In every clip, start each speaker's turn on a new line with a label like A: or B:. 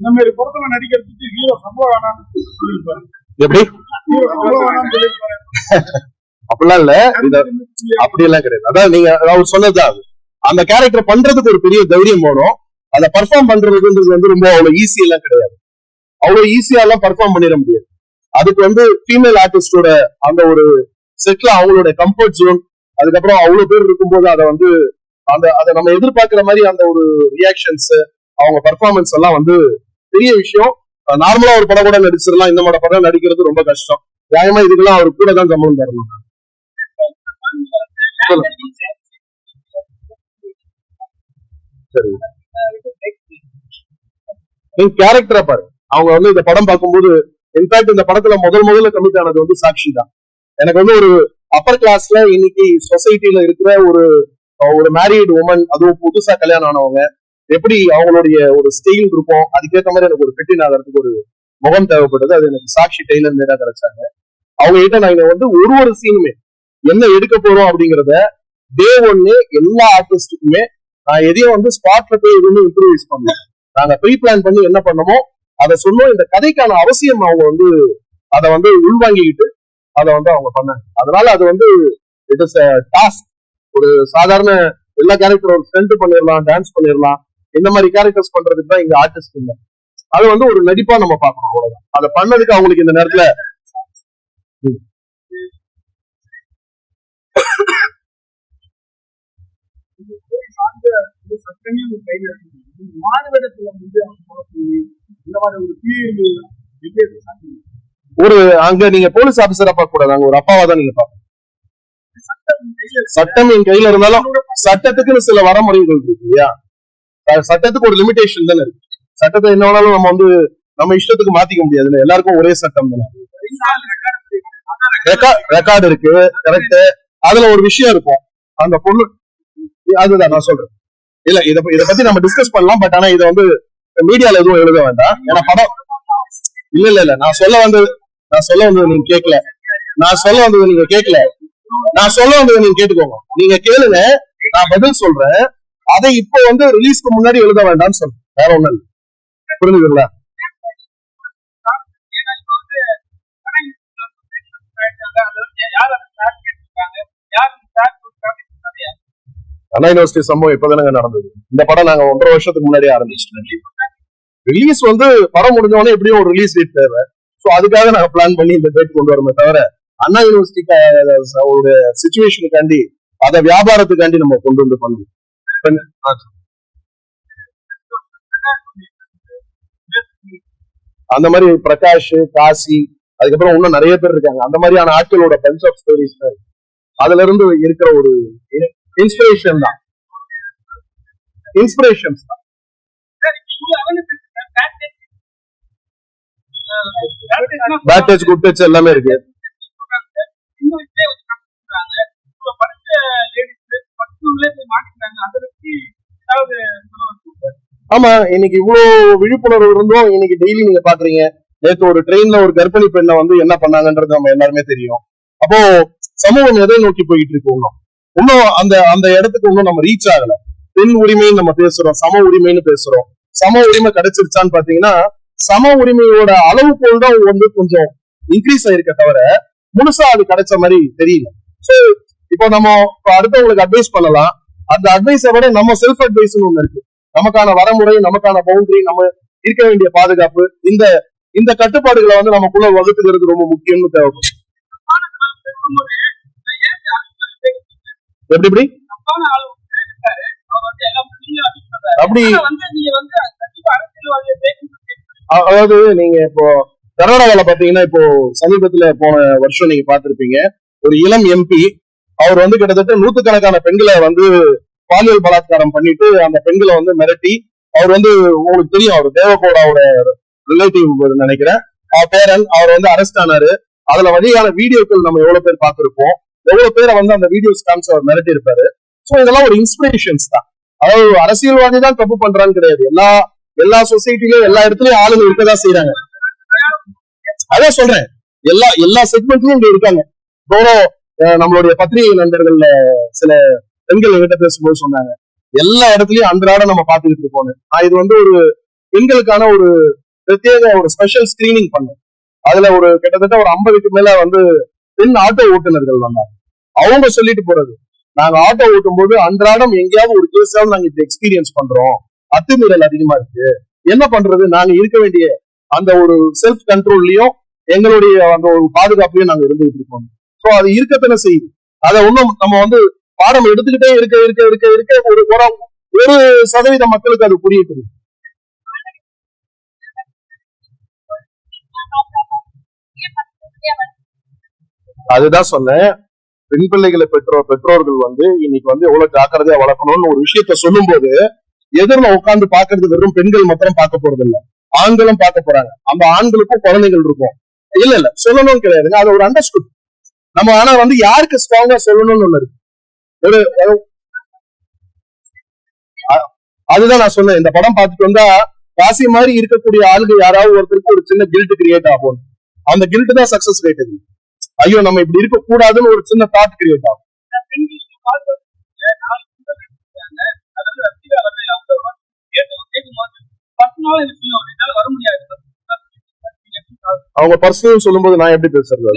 A: இந்த மாதிரி படத்துல நடிக்கிறதுக்கு ஹீரோ சம்பவம் வேணாம்னு சொல்லியிருப்பாரு.
B: எப்படி
A: ஹீரோ சம்பவம் வேணாம்னு சொல்லியிருப்பாரு.
B: அப்படிலாம் இல்ல, அப்படி எல்லாம் கிடையாது. அதான் நீங்க அவர் சொன்னதுதான், அந்த கேரக்டர் பண்றதுக்கு ஒரு பெரிய தைரியம் போடும். அதை பர்ஃபார்ம் பண்றதுன்றது வந்து ரொம்ப அவ்வளவு ஈஸி எல்லாம் கிடையாது. அவ்வளவு ஈஸியா எல்லாம் பர்ஃபார்ம் பண்ணிட முடியாது. அதுக்கு வந்து ஃபீமேல் ஆர்டிஸ்டோட அந்த ஒரு செட்ல அவங்களோட கம்ஃபர்ட் ஜோன், அதுக்கப்புறம் அவ்வளவு பேர் இருக்கும்போது அதை வந்து அதை நம்ம எதிர்பார்க்கிற மாதிரி அந்த ஒரு ரியாக்ஷன்ஸ், அவங்க பர்ஃபார்மன்ஸ் எல்லாம் வந்து பெரிய விஷயம். நார்மலா ஒரு படம் கூட நடிச்சிடலாம், இந்த மாதிரி படம் நடிக்கிறது ரொம்ப கஷ்டம். நியாயமா இதுக்கெல்லாம் அவர் கூட தான் சம்பளம் தரணும். சரி, நீங்க கேரக்டரா பாரு. அவங்க வந்து இந்த படம் பார்க்கும்போது, இன்ஃபேக்ட் இந்த படத்துல முதல்ல கமிட் ஆனது வந்து சாக்ஷி தான். எனக்கு வந்து ஒரு அப்பர் கிளாஸ்ல இன்னைக்கு சொசைட்டில இருக்கிற ஒரு மேரீடு உமன், அதுவும் புதுசா கல்யாணம் ஆனவங்க, எப்படி அவங்களுடைய ஒரு ஸ்டைல் இருக்கும், அதுக்கேற்ற மாதிரி எனக்கு ஒரு ஃபிட்டின் ஆகிறதுக்கு ஒரு முகம் தேவைப்பட்டது. அது எனக்கு சாக்ஷி டெய்லர் மேடா கிடைச்சாங்க. அவங்க கிட்ட நாங்க வந்து ஒரு சீனுமே என்ன எடுக்க போறோம் அப்படிங்கிறத டே ஒன்னு எல்லா ஆர்டிஸ்டுக்குமே நான் எதையும் வந்து ஸ்பாட்ல போய் எதுவுமே இம்ப்ரூவைஸ் பண்ணோம். நாங்க ப்ரீ பிளான் பண்ணி என்ன பண்ணமோ அதை சொன்னோம். இந்த கதைக்கான அவசியம் அவங்க வந்து அதை வந்து உள்வாங்கிக்கிட்டு அதை வந்து அவங்க பண்ணாங்க. அதனால அது வந்து இட் இஸ் டாஸ்க். ஒரு சாதாரண எல்லா கேரக்டரும் ஒரு ஸ்டண்ட் பண்ணிடலாம், டான்ஸ் பண்ணிடலாம், இந்த மாதிரி கேரக்டர்ஸ் பண்றதுக்கு தான் இங்க ஆர்டிஸ்ட் இல்லை. அது வந்து ஒரு நடிப்பா நம்ம பார்க்கணும், அவ்வளவுதான். அதை பண்ணதுக்கு அவங்களுக்கு இந்த நேரத்துல ஒரு அங்க நீங்க போலீஸ் ஆபீசரா பார்க்க கூடாது, அங்க ஒரு அப்பாவா தான் நீங்க பார்க்கணும். சட்டம் என் கையில இருந்தாலும் சட்டத்துக்குன்னு சில வரமுறைகள் இருக்கு இல்லையா? சட்டத்துக்கு ஒரு லிமிடேஷன் தானே இருக்கு. சட்டத்தை என்ன வேணாலும் நம்ம வந்து நம்ம இஷ்டத்துக்கு மாத்திக்க முடியாது. எல்லாருக்கும் ஒரே சட்டம் தானே. ரெக்கார்டு இருக்கு, கரெக்ட். அதுல ஒரு விஷயம் இருக்கும், அந்த பொண்ணு, அதுதான் நான் சொல்றேன். இல்ல இத பத்தி நம்ம டிஸ்கஸ் பண்ணலாம். பட் ஆனா இதை வந்து மீடியால எதுவும் எழுத வேண்டாம். ஏன்னா படம் இல்ல நான் சொல்ல வந்தது நீங்க கேட்கல. நான் சொல்ல வந்தது நீங்க கேட்டுக்கோங்க. நீங்க கேளுங்க, நான் பதில் சொல்றேன். அதை இப்போ வந்து ரிலீஸ்க்கு முன்னாடி எழுத வேண்டாம்னு சொல்றேன், வேற ஒண்ணும் இல்லை. புரிஞ்சுதுங்களா? அண்ணா யூனிவர்சிட்டி சம்பவம் இப்பதானங்க நடந்தது. இந்த படம் நாங்க 1.5 வருஷத்துக்கு முன்னாடி ஆரம்பிச்சிட்டோம். ரிலீஸ் வந்து படம் முடிஞ்சவொடனே எப்படியும் ஒரு ரிலீஸ் டேட் தேவை. ஸோ அதுக்காக நாங்க பிளான் பண்ணி இந்த டேட் கொண்டு வரமே தவிர அண்ணா யூனிவர்சிட்டி ஒரு சிச்சுவேஷனுக்காண்டி, அதை வியாபாரத்துக்காண்டி நம்ம கொண்டு வந்து பண்ணுவோம். அந்த மாதிரி பிரகாஷ், காசி, அதுக்கப்புறம் இன்னும் நிறைய பேர் இருக்காங்க. அந்த மாதிரியான ஆட்களோட பஞ்ச் ஆஃப் ஸ்டோரிஸ் அதுல இருந்து இருக்கிற ஒரு இன்ஸ்பிரேஷன் தான். பேட் டச், குட் டச் எல்லாமே இருக்கு. ஆமா, இன்னைக்கு இவ்வளவு விழிப்புணர்வு இருந்தும் இன்னைக்கு டெய்லி நீங்க பாக்குறீங்க. நேற்று ஒரு ட்ரெயின்ல ஒரு கர்ப்பிணி பெண்ணை வந்து என்ன பண்ணாங்கன்றது நம்ம எல்லாருமே தெரியும். அப்போ சமூகம் எதை நோக்கி போயிட்டு இருக்கு? இன்னும் அந்த இடத்துக்கு இன்னும் நம்ம ரீச் ஆகல. பெண் உரிமைன்னு நம்ம பேசுறோம், சம உரிமைன்னு பேசுறோம். சம உரிமை கிடைச்சிருச்சான்னு பாத்தீங்கன்னா சம உரிமையோட அளவுகோல் தான் வந்து கொஞ்சம் இன்க்ரீஸ் ஆயிருக்க தவிர முழுசா அது கிடைச்ச மாதிரி தெரியல. சோ இப்போ நம்ம அடுத்தவங்களுக்கு அட்வைஸ் பண்ணலாம். அந்த அட்வைஸை விட நம்ம செல்ஃப் அட்வைஸ்னு ஒண்ணு இருக்கு. நமக்கான வரமுறை, நமக்கான பவுண்டரி, நம்ம இருக்க வேண்டிய பாதுகாப்பு, இந்த கட்டுப்பாடுகளை வந்து நமக்குள்ள வகுத்துக்கிறது ரொம்ப முக்கியம்னு தேவைப்படும். எப்படி அப்படி அதாவது நீங்க இப்போ கர்நாடகால பாத்தீங்கன்னா, இப்போ சமீபத்துல போன வருஷம் நீங்க பாத்திருப்பீங்க, ஒரு இளம் எம்பி அவர் வந்து கிட்டத்தட்ட 100கணக்கான பெண்களை வந்து பாலியல் பலாத்காரம் பண்ணிட்டு அந்த பெண்களை வந்து மிரட்டி, அவர் வந்து உங்களுக்கு தெரியும், அவர் தேவகோடாவோட ரிலேட்டிவ் நினைக்கிறேன், பேரன், அவர் வந்து அரெஸ்ட் ஆனாரு. அதுல வழியான வீடியோக்கள் நம்ம எவ்வளவு பேர் பார்த்திருப்போம், எவ்வளவு பேரை வந்து அந்த வீடியோஸ் காமிச்சு அவர் மிரட்டி இருப்பாரு. சோ இதெல்லாம் ஒரு இன்ஸ்பிரேஷன்ஸ் தான். அதாவது அரசியல்வாதி தான் தப்பு பண்றான்னு கிடையாது. எல்லா சொசைட்டிலயும் எல்லா இடத்துலயும் ஆளுங்க இருக்கதான் செய்யறாங்க. அதான் சொல்றேன், எல்லா செக்மெண்ட்லயும் இங்க இருக்காங்க. நம்மளுடைய பத்திரிகை நண்பர்கள்ல சில பெண்கள் என்கிட்ட பேசும்போது சொன்னாங்க, எல்லா இடத்துலயும் அன்றாட நம்ம பாத்துக்கிட்டு இருக்கோம். இது வந்து பெண்களுக்கான ஒரு பிரத்யேக ஒரு ஸ்பெஷல் ஸ்கிரீனிங் பண்ணோம். அதுல ஒரு கிட்டத்தட்ட ஒரு 50க்கு மேல வந்து பெண் ஆட்டோ ஓட்டுநர்கள் வந்தாங்க. அவங்க சொல்லிட்டு போறது, நாங்க ஆட்டோ ஓட்டும் போது அன்றாடம் எங்கேயாவது ஒரு கேஸாவது நாங்க இப்படி எக்ஸ்பீரியன்ஸ் பண்றோம், அத்துமீறல் அதிகமா இருக்கு, என்ன பண்றது, நாங்க இருக்க வேண்டிய அந்த ஒரு செல்ஃப் கண்ட்ரோல்லயும் எங்களுடைய அந்த ஒரு பாதுகாப்பையும் நாங்க இருந்துகிட்டு இருக்கோம். சோ அது இருக்கத்தானே செய்யுது. அதை ஒன்றும் நம்ம வந்து பாடம் எடுத்துக்கிட்டே இருக்க இருக்க இருக்க இருக்க ஒரு சதவீத மக்களுக்கு அது புரியுது. அதுதான் சொன்னேன், பெண் பிள்ளைகளை பெற்றோர்கள் வந்து இன்னைக்கு வந்து எவ்வளவு ஜாக்கிரதையா வளர்க்கணும்னு ஒரு விஷயத்த சொல்லும் போது எதிரில உட்கார்ந்து பாக்குறது வெறும் பெண்கள் மாத்திரம் பார்க்க போறது இல்ல, ஆண்களும் பார்க்க போறாங்க. அந்த ஆண்களுக்கும் குழந்தைகள் இருக்கும். இல்ல சொல்லணும் கிடையாதுங்க, அது ஒரு அண்டர்ஸ்டுட். நம்ம ஆனா வந்து யாருக்கு ஸ்ட்ராங்கா சொல்லணும்னு ஒண்ணு இருக்கு. அதுதான் நான் சொன்னேன், இந்த படம் பார்த்துட்டு வந்தா காசி மாதிரி இருக்கக்கூடிய ஆளுங்க யாராவது ஒருத்தருக்கு ஒரு சின்ன கில்ட் கிரியேட் ஆகும். அந்த கில்ட் தான் சக்சஸ் ரேட். ஐயோ நம்ம இப்படி இருக்க கூடாதுன்னு ஒரு சின்ன தாட் கிரியேட் ஆகும். அவங்க பர்சனல் சொல்லும்போது நான் எப்படி பேசுறது?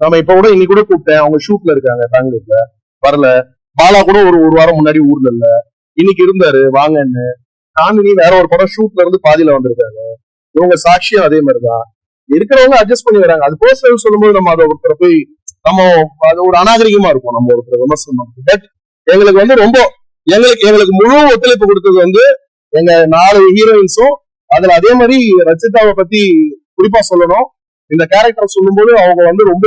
B: நம்ம இப்ப கூட இன்னைக்கு கூட கூப்பிட்டேன், அவங்க ஷூட்ல இருக்காங்க பெங்களூர்ல, வரல. பாலா கூட ஒரு வாரம் முன்னாடி ஊர்ல இல்ல, இன்னைக்கு இருந்தாரு வாங்கன்னு. காமினி வேற ஒரு படம் ஷூட்ல இருந்து பாதியில வந்திருக்காங்க. இவங்க சாட்சியம் அதே மாதிரிதான் இருக்கிறவங்க அட்ஜஸ்ட் பண்ணி வராங்க. அது பர்சனல் சொல்லும்போது நம்ம அதை ஒருத்தரை போய் நம்ம அது ஒரு அநாகரிகமா இருக்கும் நம்ம ஒருத்தர் விமர்சனம். பட் எங்களுக்கு வந்து ரொம்ப எங்களுக்கு முழு ஒத்துழைப்பு கொடுத்தது வந்து எங்க 4 ஹீரோயின்ஸும். அதுல அதே மாதிரி ரச்சிதாவை பத்தி குறிப்பா சொல்லணும். இந்த கேரக்டர் சொல்லும்போது அவங்க வந்து ரொம்ப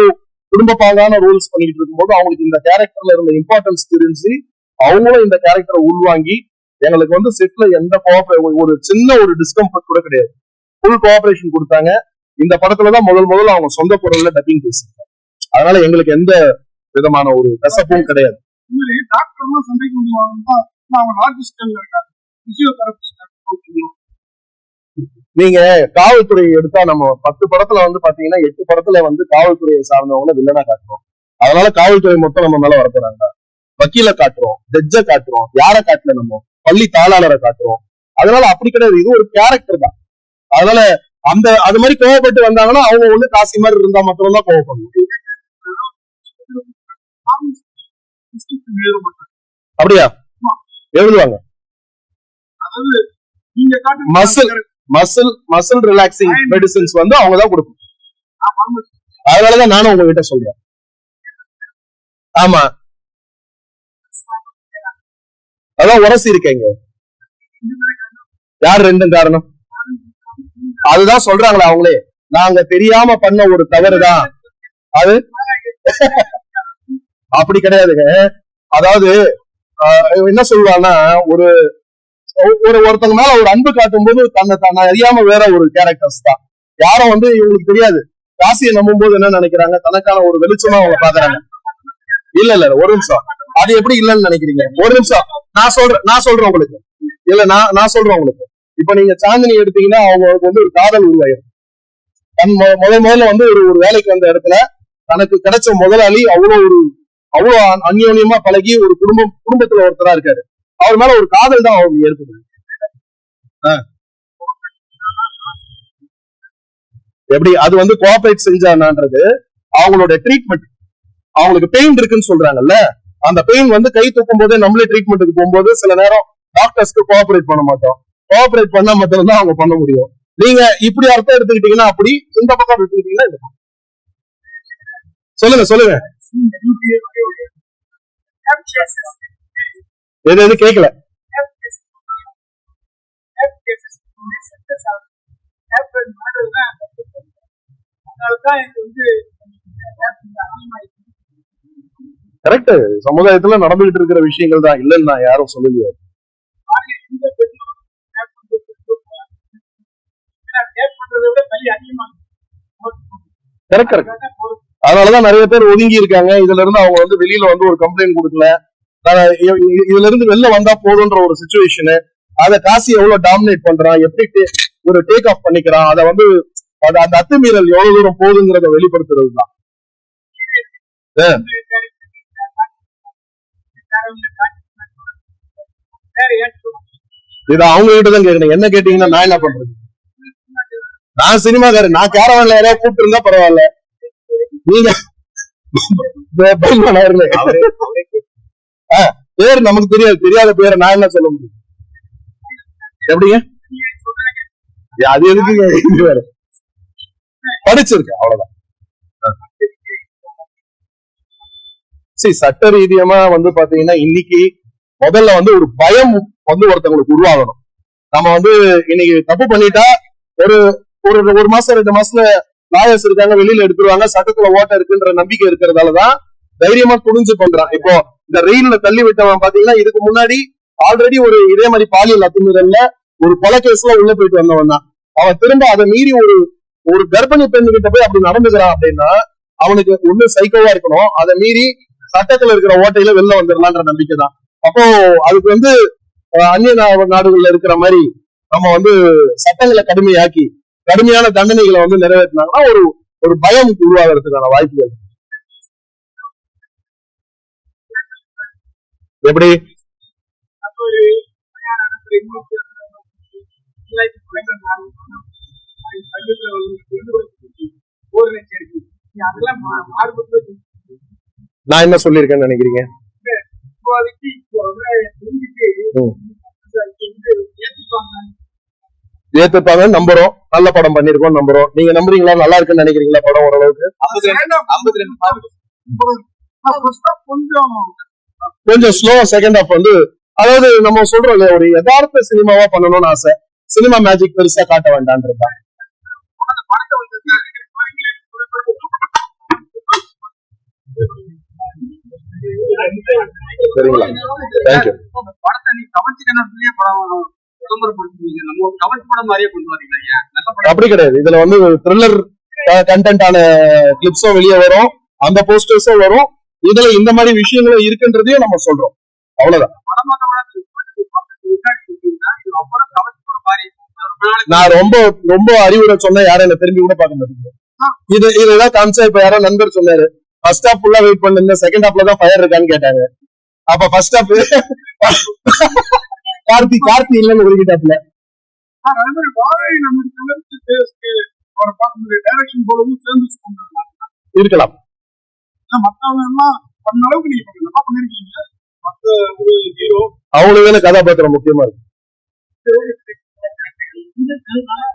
B: குடும்ப பாங்கான ரோல்ஸ் பண்ணிட்டு இருக்கும்போது அவங்களுக்கு இந்த கேரக்டர்ல இருந்த இம்பார்ட்டன்ஸ் தெரிஞ்சு அவங்களும் இந்த கேரக்டரை உள்வாங்கி எங்களுக்கு வந்து செட்ல எந்த ஒரு சின்ன ஒரு டிஸ்கம்ஃபர்ட் கூட கிடையாது, ஃபுல் கோஆபரேஷன் கொடுத்தாங்க. இந்த படத்துலதான் முதல்ல அவங்க சொந்த குரல்ல டப்பிங் பேசிருக்காங்க. அதனால எங்களுக்கு எந்த விதமான ஒரு கசப்பும் கிடையாது. நீங்க காவல்துறை எடுத்தா நம்ம 10 படத்துல வந்து பாத்தீங்கன்னா 8 படத்துல வந்து காவல்துறையை சார்ந்தவங்க வில்லனா காட்டுறோம். அதனால காவல்துறை மொத்தம் நம்ம மேல வரப்போறாங்க. வக்கீல காட்டுறோம், ஜட்ஜ காட்டுறோம், யார காட்டல, நம்ம பள்ளி தாளாளரை காட்டுறோம். அதனால அப்படி கிடையாது, இது ஒரு கேரக்டர் தான். அதனால அது மாதிரி கோவப்பட்டு வந்தாங்கன்னா அவங்க ஒண்ணு காசி மாதிரி இருந்தா மட்டும் தான் கோவப்படணும். அப்படியா எழுதுவாங்க. மசில் ரிலாக்சிங் மெடிசின்ஸ் வந்து அவங்க தான் கொடுக்கும். அதனாலதான் நானும் உங்ககிட்ட சொல்றேன். ஆமா, அதான் உரசி இருக்கீங்க. யார் ரெண்டும் காரணம்? அதுதான் சொல்றாங்களா அவங்களே, நாங்க தெரியாம பண்ண ஒரு தவறுதான் அது. அப்படி கிடையாதுங்க. அதாவது என்ன சொல்லுவாங்கன்னா, ஒருத்தங்க மேல ஒரு அன்பு காட்டும் போது தன்னை அறியாம வேற ஒரு கேரக்டர்ஸ் தான். யாரும் வந்து இவங்களுக்கு தெரியாது, காசியை நம்பும் போது என்ன நினைக்கிறாங்க, தனக்கான ஒரு வெளிச்சமா அவங்க பாக்குறாங்க. இல்ல ஒரு நிமிஷம், அது எப்படி இல்லைன்னு நினைக்கிறீங்க? ஒரு நிமிஷம் நான் சொல்றேன் உங்களுக்கு. இல்ல நான் சொல்றேன் உங்களுக்கு. இப்ப நீங்க சாந்தினி எடுத்தீங்கன்னா அவங்களுக்கு வந்து ஒரு காதல் உருவாயிரும். முதல்ல வந்து ஒரு வேலைக்கு வந்த இடத்துல தனக்கு கிடைச்ச முதலாளி அவ்வளவு அந்யோன்யமா பழகி ஒரு குடும்பத்துல ஒருத்தரா இருக்காரு. அவர் மேல ஒரு காதல் தான் அவங்களுக்கு ஏற்படுது. எப்படி அது வந்து கோஆபரேட் செஞ்சான்றது அவங்களோட ட்ரீட்மெண்ட். அவங்களுக்கு பெயின் இருக்குன்னு சொல்றாங்கல்ல, அந்த பெயின் வந்து கை தூக்கும் போதே நம்மளே ட்ரீட்மெண்ட்டுக்கு போகும்போது சில நேரம் டாக்டர்ஸ்க்கு கோஆபரேட் பண்ண மாட்டோம். கோஆபரேட் பண்ணா மட்டும் தான் அவங்க பண்ண முடியும். நீங்க இப்படி அர்த்தம் எடுத்துக்கிட்டீங்கன்னா அப்படி, இந்த பக்கம் எடுத்துக்கிட்டீங்கன்னா இந்த பக்கம். சொல்லுங்க எது கேட்கல. கரெக்ட், சமுதாயத்துல நடந்துகிட்டு இருக்கிற விஷயங்கள் தான், இல்லைன்னு நான் யாரும் சொல்லலையே. அதனாலதான் நிறைய பேர் ஒதுங்கி இருக்காங்க. இதுல இருந்து அவங்க வந்து வெளியில வந்து ஒரு கம்ப்ளைண்ட் கொடுக்கல, இதுல இருந்து வெளில வந்தா போதுன்ற ஒரு சிச்சுவேஷனு. அத காசி எவ்வளவு டாமினேட் பண்றான், எப்படி ஒரு டேக் ஆஃப் பண்ணிக்கிறான், அதை வந்து அந்த அத்துமீறல் எவ்வளவு தூரம் போகுதுங்கிறத வெளிப்படுத்துறது தான். இது அவங்க கிட்ட தான் கேட்கணும். என்ன கேட்டீங்கன்னா நான் என்ன பண்றது? நான் சினிமாக்காரன். நான் கேரவான்ல யாராவது கூப்பிட்டு இருந்தா பரவாயில்ல. நீங்க பேர் நமக்கு தெரியாது. தெரியாத பேரை நான் என்ன சொல்ல முடியும்? எப்படிங்க? அது எதுக்குங்க? இது வேற படிச்சிருக்கேன், அவ்வளவுதான். சரி, சட்ட ரீதியமா வந்து பாத்தீங்கன்னா இன்னைக்கு முதல்ல வந்து ஒரு பயம் வந்து ஒருத்தவங்களுக்கு உருவாகணும். நம்ம வந்து இன்னைக்கு தப்பு பண்ணிட்டா ஒரு ஒரு மாசம் 2 மாசத்துல லாயர்ஸ் இருக்காங்க, வெளியில எடுத்துருவாங்க, சட்டத்துல ஓட்ட இருக்குன்ற நம்பிக்கை இருக்கிறதாலதான் தைரியமா துணிஞ்சு பண்றான். இப்போ இந்த ரெயில்ல தள்ளி விட்டவன் பாத்தீங்கன்னா இதுக்கு முன்னாடி ஆல்ரெடி ஒரு இதே மாதிரி பாலியல் அத்துமீறல்ல ஒரு கொலை கேஸ்ல உள்ள போயிட்டு வந்தவன் தான். அவன் திரும்ப அதை மீறி ஒரு கர்ப்பிணி பெண்ணு கிட்ட போய் அப்படி நடந்துக்கிறான் அப்படின்னா அவனுக்கு ஒண்ணு சைக்கோவா இருக்கணும், அதை மீறி சட்டத்துல இருக்கிற ஓட்டையில வெளில வந்துடலான்ற நம்பிக்கை தான். அப்போ அதுக்கு வந்து அந்நிய நாடுகள்ல இருக்கிற மாதிரி நம்ம வந்து சட்டங்களை கடுமையான தண்டனைகளை வந்து நிறைவேற்றினாங்கன்னா ஒரு பயம் உருவாகிறதுக்கான வாய்ப்புகள். எப்படி நான் என்ன சொல்லியிருக்கேன்னு நினைக்கிறீங்க? ஏத்துப்பாங்க, நம்புறோம். நல்ல படம் பண்ணிருக்கோம் நம்புறோம். நீங்க நம்புறீங்களா? நல்லா இருக்குன்னு நினைக்கிறீங்களா படம்? ஓரளவுக்கு கொஞ்சம் ஸ்லோ செகண்ட் ஹாஃப் வந்து, அதாவது நம்ம சொல்றோம் இல்லையா, ஒரு யதார்த்த சினிமாவா பண்ணணும்னு ஆசை. சினிமா மேஜிக் பெருசா காட்ட வேண்டான்றதா. சரிங்களா? தேங்க்யூ. அப்படி கிடையாது. இதுல வந்து த்ரில்லர் கண்டென்ட்டான கிளிப்ஸும் வெளியே வரும், அந்த போஸ்டர்ஸும் வரும். இதுல இந்த மாதிரி விஷயங்களும் இருக்குன்றதையும் நம்ம சொல்றோம். அவ்வளவுதான். நான் ரொம்ப அறிவுரை சொன்ன யாரும் என்ன திரும்பி கூட பார்க்க மாட்டேங்குது. இதுதான் காமிச்சா. இப்ப யாரோ நண்பர் சொன்னாரு, ஃபர்ஸ்ட் ஹாஃப் ஃபுல்லா வெயிட் பண்ணுங்க, செகண்ட் ஹாஃப்ல தான் ஃபயர் இருக்கான்னு கேட்டாங்க. அப்ப ஃபர்ஸ்ட் ஹாஃப் கார்த்தி இல்லன்னு ஒதுக்கிட்டாப்ல. இருக்கலாம். அவங்களுக்கு கதாபாத்திரம் முக்கியமா இருக்கு.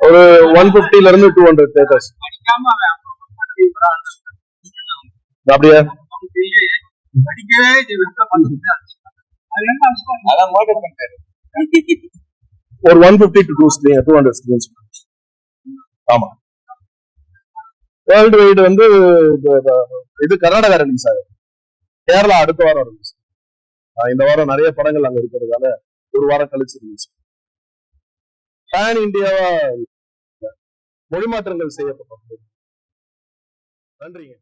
B: ஒரு 150 இருந்து 200 தேட்டர்ஸ். அப்படியா? ஒரு 150 to 200 ஸ்கிரீன்ஸ். ஆமா. வேர்ல்டு வைடு வந்து இது கர்நாடகா ரிலீஸ் ஆகுது. கேரளா அடுத்த வாரம் ரிலீஸ். இந்த வாரம் நிறைய படங்கள் அங்க இருக்கிறதால ஒரு வாரம் கழிச்சு ரிலீஸ். பேன் இந்தியாவா மொழி மாற்றங்கள் செய்யப்பட்டது. நன்றிங்க.